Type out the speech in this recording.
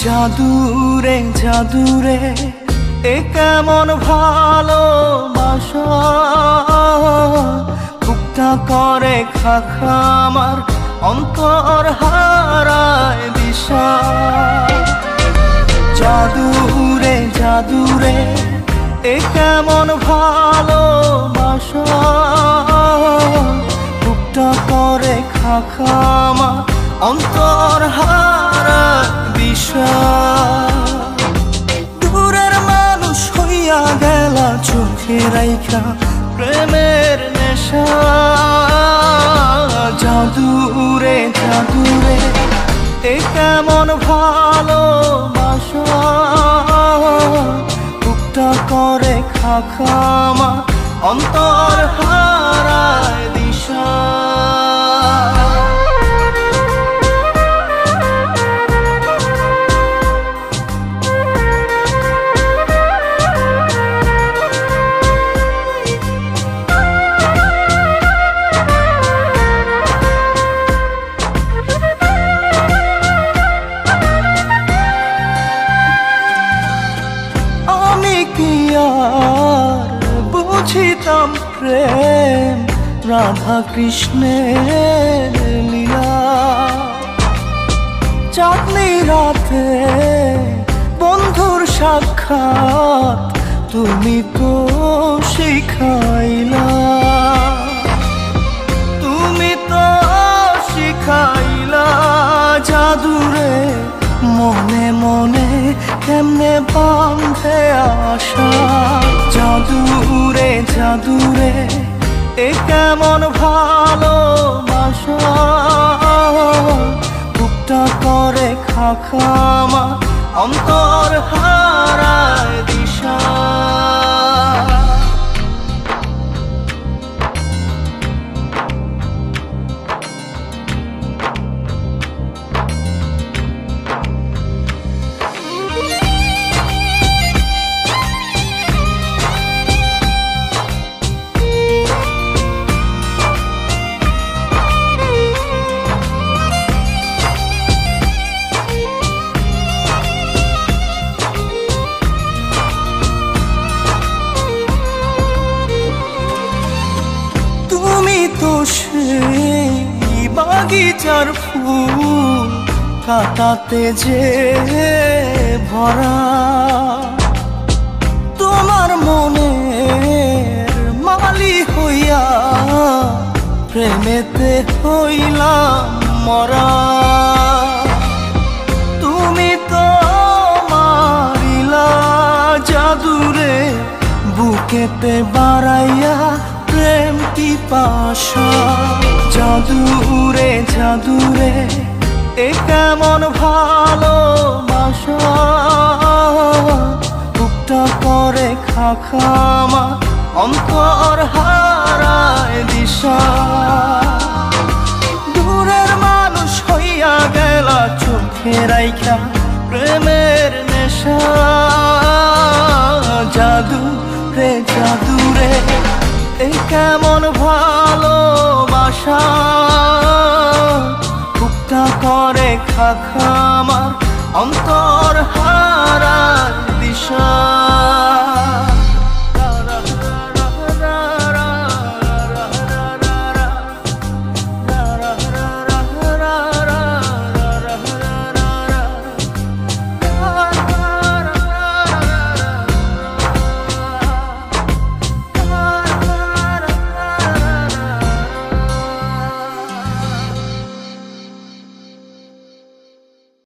জাদুরে জাদুরে এ কেমন ভালোবাসা, বুকটা করে খাখা আমার অন্তর হারায় দিশা। জাদুরে জাদুরে এ কেমন ভালোবাসা, বুকটা করে খাখা আমার অন্তর হারায় দিশা। দূরের মানুষ হইয়া গেলা চোখে রাইখা প্রেমের নেশা। জাদুরে জাদুরে এ কেমন ভালোবাসা, বুকটা করে খাখা আমার অন্তর হারায় দিশা। বুঝিতাম প্রেম রাধা কৃষ্ণের লীলা, চাঁদনি রাতে বন্ধুর সাক্ষাৎ তুমি তো শিখাইলা। তুমি তো শিখাইলা জাদুরে মনে মনে কেমনে বাঁধে আশা। জাদুরে জাদুরে এ কেমন ভালোবাসা, বুকটা করে খাখা আমার অন্তর হারায় দিশা। তো সেই বাগিচার ফুল কাটাতে যে ভরা, তোমার মনের মালি হইয়া প্রেমেতে হইলাম মরা। তুমি তো মারিলা জাদুরে বুকেতে বাড়াইয়া প্রেম পিপাসা। জাদুরে জাদুরে এ কেমন ভালোবাসা, বুকটা করে খাখা আমার অন্তর হারায় দিশা। দূরের মানুষ হইয়া গেলা চোখে রাইখা প্রেমের নেশা। জাদুরে জাদুরে এ কেমন ভালোবাসা, বুকটা করে খাখা আমার অন্তর হারায় দিশা।